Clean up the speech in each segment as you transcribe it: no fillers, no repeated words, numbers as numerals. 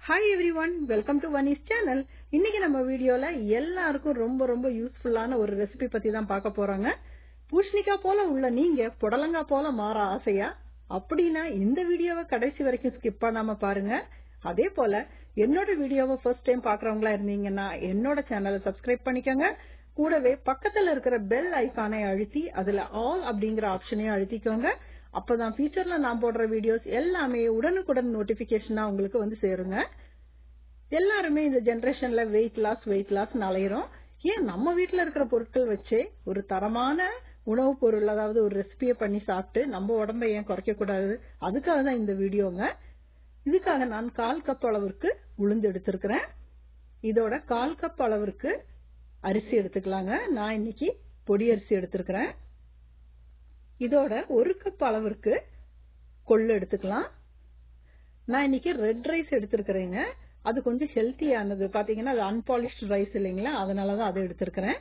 Hi everyone, welcome to Vani's channel. இன்னைக்கு நம்ம வீடியோல எல்லாருக்கும் ரொம்ப யூஸ்ஃபுல்லான ஒரு ரெசிபி பத்தி தான் பார்க்க போறோங்க. பூஷ்ணிக்காய் போல உள்ள நீங்க புடலங்காய் போல மாற ஆசையா? அப்படினா இந்த வீடியோவை கடைசி வரைக்கும் ஸ்கிப் பண்ணாம பாருங்க. அதே போல என்னோட வீடியோவை ஃபர்ஸ்ட் டைம் பார்க்கறவங்களா இருந்தீங்கன்னா என்னோட சேனலை சப்ஸ்கிரைப் பண்ணிக்கங்க. கூடவே பக்கத்துல இருக்கிற பெல் ஐகானை அழுத்தி அதுல ஆல் அப்படிங்கிற ஆப்ஷனையும் அழுத்திக்கோங்க. அப்பதான் ஃபியூச்சர்ல நான் போடுற வீடியோஸ் எல்லாமே உடனுக்குடன் நோட்டிபிகேஷனா உங்களுக்கு வந்து சேருங்க. எல்லாருமே இந்த ஜெனரேஷன்ல வெயிட் லாஸ் அலையிறோம். ஏன் நம்ம வீட்டுல இருக்கிற பொருட்கள் வச்சே ஒரு தரமான உணவு பொருள், அதாவது ஒரு ரெசிபியை பண்ணி சாப்பிட்டு நம்ம உடம்பை ஏன் குறைக்க கூடாது? அதுக்காக தான் இந்த வீடியோங்க. இதுக்காக நான் 1/4 கப் அளவிற்கு உளுந்து எடுத்திருக்கிறேன். இதோட 1/4 கப் அளவிற்கு அரிசி எடுத்துக்கலாங்க. நான் இன்னைக்கு பொடி அரிசி எடுத்திருக்கிறேன். இதோட 1 கப் அளவிற்கு கொள்ளு எடுத்துக்கலாம். நான் இன்னைக்கு ரெட் ரைஸ் எடுத்திருக்கிறேங்க. அது கொஞ்சம் ஹெல்த்தியானது. பாத்தீங்கன்னா அது அன்பாலிஷ்டு ரைஸ் இல்லைங்களா, அதனாலதான் அதை எடுத்திருக்கிறேன்.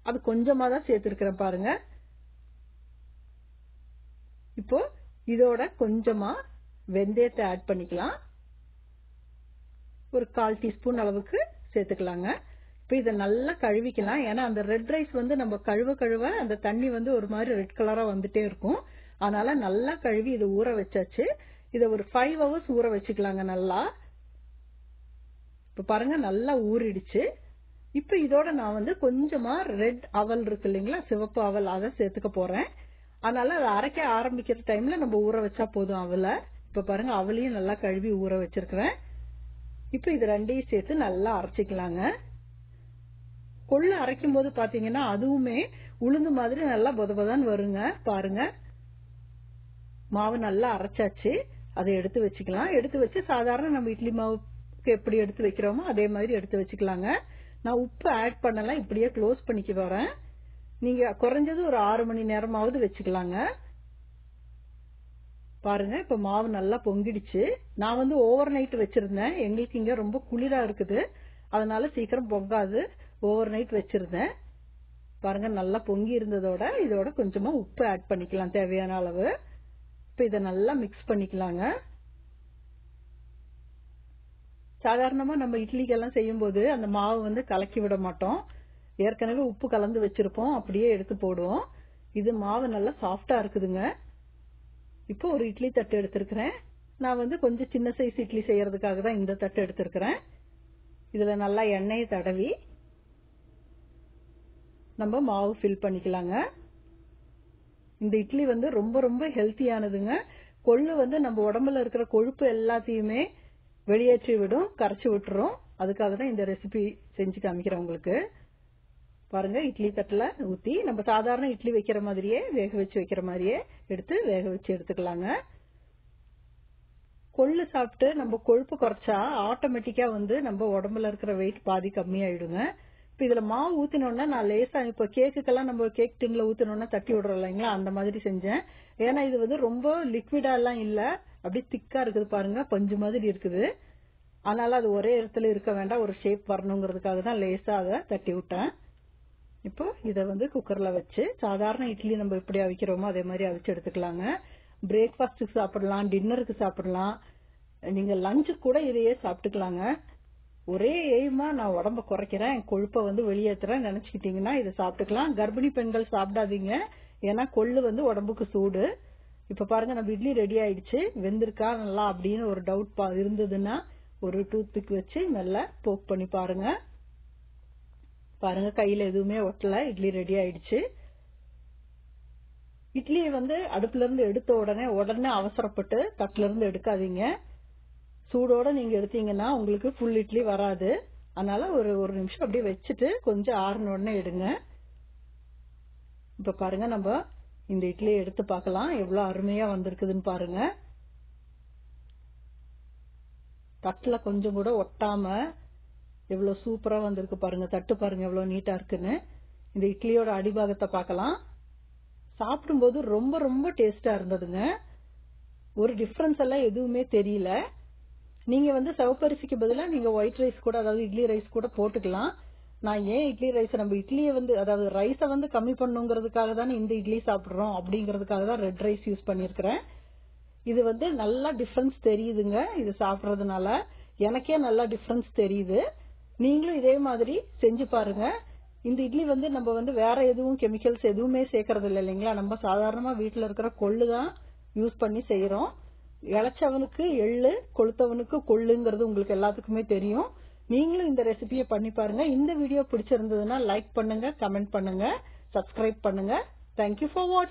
அது கொஞ்சமா தான் சேர்த்திருக்கிறேன் பாருங்க. இப்போ இதோட கொஞ்சமா வெந்தயத்தை ஆட் பண்ணிக்கலாம். ஒரு 1/4 டீஸ்பூன் அளவுக்கு சேர்த்துக்கலாங்க. இப்போ இதை நல்லா கழுவிக்கலாம். ஏன்னா அந்த ரெட் ரைஸ் வந்து நம்ம கழுவ அந்த தண்ணி வந்து ஒரு மாதிரி ரெட் கலரா வந்துட்டே இருக்கும். அதனால நல்லா கழுவி இதை ஊற வச்சாச்சு. இதை ஒரு 5 hours ஊற வச்சுக்கலாங்க. நல்லா இப்ப பாருங்க நல்லா ஊறிடுச்சு. இப்ப இதோட நான் வந்து கொஞ்சமா ரெட் அவல் இருக்கு இல்லைங்களா, சிவப்பு அவல், அதை சேர்த்துக்க போறேன். அதனால அதை அரைக்க ஆரம்பிக்கிற டைம்ல நம்ம ஊற வச்சா போதும் அவலை. இப்ப பாருங்க அவளையும் நல்லா கழுவி ஊற வச்சிருக்கிறேன். இப்ப இது ரெண்டையும் சேர்த்து நல்லா அரைச்சிக்கலாங்க. கொள்ளு அரைக்கும் போது பாத்தீங்கன்னா அதுவுமே உளுந்து மாதிரி நல்லா பொதபொதான்னு வருங்க. பாருங்க மாவு நல்லா அரைச்சாச்சு. அதை எடுத்து வச்சுக்கலாம். எடுத்து வச்சு சாதாரண நம்ம இட்லி மாவுக்கு எப்படி எடுத்து வைக்கிறோமோ அதே மாதிரி எடுத்து வச்சுக்கலாங்க. நான் உப்பு ஆட் பண்ணலாம், இப்படியே க்ளோஸ் பண்ணிக்க வரேன். நீங்க குறைஞ்சது ஒரு 6 மணி நேரமாவது வச்சுக்கலாங்க. பாருங்க இப்ப மாவு நல்லா பொங்கிடுச்சு. நான் வந்து ஓவர் நைட் வச்சிருந்தேன். எங்களுக்கு இங்க ரொம்ப குளிரா இருக்குது, அதனால சீக்கிரம் பொங்காது. ஓவர் நைட் வச்சிருந்தேன். பாருங்க நல்லா பொங்கி இருந்ததோட இதோட கொஞ்சமா உப்பு ஆட் பண்ணிக்கலாம் தேவையான அளவு. இப்ப இதை நல்லா மிக்ஸ் பண்ணிக்கலாங்க. சாதாரணமா நம்ம இட்லிக்கெல்லாம் செய்யும் போது அந்த மாவு வந்து கலக்கி விட மாட்டோம். ஏற்கனவே உப்பு கலந்து வச்சிருப்போம், அப்படியே எடுத்து போடுவோம். இது மாவு நல்லா சாஃப்டா இருக்குதுங்க. இப்போ ஒரு இட்லி தட்டு எடுத்திருக்கிறேன். நான் வந்து கொஞ்சம் சின்ன சைஸ் இட்லி செய்யறதுக்காக தான் இந்த தட்டு எடுத்திருக்கிறேன். இதுல நல்லா எண்ணெயை தடவி நம்ம மாவு ஃபில் பண்ணிக்கலாங்க. இந்த இட்லி வந்து ரொம்ப ஹெல்த்தியானதுங்க. கொள்ளு வந்து நம்ம உடம்புல இருக்கிற கொழுப்பு எல்லாத்தையுமே வெளியேற்றி விடும், கரைச்சி விட்டுரும். அதுக்காக தான் இந்த ரெசிபி செஞ்சு காமிக்கிறேன் உங்களுக்கு. பாருங்க இட்லி தட்டுல ஊத்தி நம்ம சாதாரண இட்லி வைக்கிற மாதிரியே வேக வச்சு வைக்கிற மாதிரியே எடுத்து வேக வச்சு எடுத்துக்கலாங்க. கொள்ளு சாப்பிட்டு நம்ம கொழுப்பு குறைச்சா ஆட்டோமேட்டிக்கா வந்து நம்ம உடம்புல இருக்கிற வெயிட் பாதி கம்மியாயிடுங்க. இப்ப இதுல மாவு ஊத்தினோம்னா நான் லேசா இப்ப கேக்குக்கெல்லாம் நம்ம கேக் டின்ல ஊத்தினோம்னா தட்டி விடுறோம் இல்லைங்களா, அந்த மாதிரி செஞ்சேன். ஏன்னா இது வந்து ரொம்ப லிக்விடா எல்லாம் இல்ல, அப்படியே திக்கா இருக்குது பாருங்க, பஞ்சு மாதிரி இருக்குது. அதனால அது ஒரே இடத்துல இருக்க வேண்டாம், ஒரு ஷேப் வரணுங்கிறதுக்காக தான் லேசா அதை தட்டி விட்டேன். இப்போ இதை வந்து குக்கர்ல வச்சு சாதாரண இட்லி நம்ம எப்படி அவிக்கிறோமோ அதே மாதிரி அவிச்சு எடுத்துக்கலாங்க. பிரேக்ஃபாஸ்டுக்கு சாப்பிடலாம், டின்னருக்கு சாப்பிடலாம், நீங்க லஞ்சுக்கு கூட இதையே சாப்பிட்டுக்கலாங்க. ஒரே எய்மா நான் உடம்ப குறைக்கிறேன், கொழுப்பை வந்து வெளியேற்றுறேன் நினைச்சுக்கிட்டீங்கன்னா இதை சாப்பிட்டுக்கலாம். கர்ப்பிணி பெண்கள் சாப்பிடாதீங்க, ஏன்னா கொள்ளு வந்து உடம்புக்கு சூடு. இப்ப பாருங்க நம்ம இட்லி ரெடி ஆயிடுச்சு. வெந்திருக்கா நல்லா அப்படின்னு ஒரு டவுட் இருந்ததுன்னா ஒரு டூத் பிக் வச்சு நல்லா போக் பண்ணி பாருங்க. பாருங்க கையில எதுவுமே ஒட்டல, இட்லி ரெடி ஆயிடுச்சு. இட்லியை வந்து அடுப்புல இருந்து எடுத்த உடனே அவசரப்பட்டு தட்டுல இருந்து எடுக்காதீங்க. சூடோட நீங்க எடுத்தீங்கன்னா உங்களுக்கு ஃபுல் இட்லி வராது. அதனால ஒரு நிமிஷம் அப்படியே வச்சுட்டு கொஞ்சம் ஆறுன உடனே எடுங்க. இப்ப பாருங்க நம்ம இந்த இட்லியை எடுத்து பார்க்கலாம், எவ்வளவு அருமையா வந்திருக்குதுன்னு பாருங்க. தட்டுல கொஞ்சம் கூட ஒட்டாம எவ்வளவு சூப்பரா வந்திருக்கு பாருங்க. தட்டு பாருங்க எவ்வளவு நீட்டா இருக்குன்னு. இந்த இட்லியோட அடிபாகத்தை பார்க்கலாம். சாப்பிடும்போது ரொம்ப டேஸ்டா இருந்ததுங்க. ஒரு டிஃபரன்ஸ் எல்லாம் எதுவுமே தெரியல. நீங்க வந்து சிவப்பரிசிக்கு பதிலா நீங்க ஒயிட் ரைஸ் கூட, அதாவது இட்லி ரைஸ் கூட போட்டுக்கலாம். நான் ஏன் இட்லி ரைஸ், நம்ம இட்லியை வந்து அதாவது ரைஸை வந்து கம்மி பண்ணுங்கிறதுக்காக தானே இந்த இட்லி சாப்பிடுறோம், அப்படிங்கறதுக்காக தான் ரெட் ரைஸ் யூஸ் பண்ணிருக்கிறேன். இது வந்து நல்லா டிஃபரன்ஸ் தெரியுதுங்க இது சாப்பிடறதுனால. எனக்கே நல்லா டிஃபரன்ஸ் தெரியுது. நீங்களும் இதே மாதிரி செஞ்சு பாருங்க. இந்த இட்லி நம்ம வேற எதுவும் கெமிக்கல்ஸ் எதுவுமே சேர்க்கறது இல்லை இல்லைங்களா? நம்ம சாதாரணமா வீட்டுல இருக்கிற கொள்ளு தான் யூஸ் பண்ணி செய்யறோம். இளைச்சவனுக்கு எள்ளு, கொளுத்தவனுக்கு கொள்ளுங்கிறது உங்களுக்கு எல்லாத்துக்குமே தெரியும். நீங்களும் இந்த ரெசிபியை பண்ணி பாருங்க. இந்த வீடியோ பிடிச்சிருந்ததுன்னா லைக் பண்ணுங்க, கமெண்ட் பண்ணுங்க, சப்ஸ்கிரைப் பண்ணுங்க. தேங்க்யூ ஃபார் வாட்சிங்.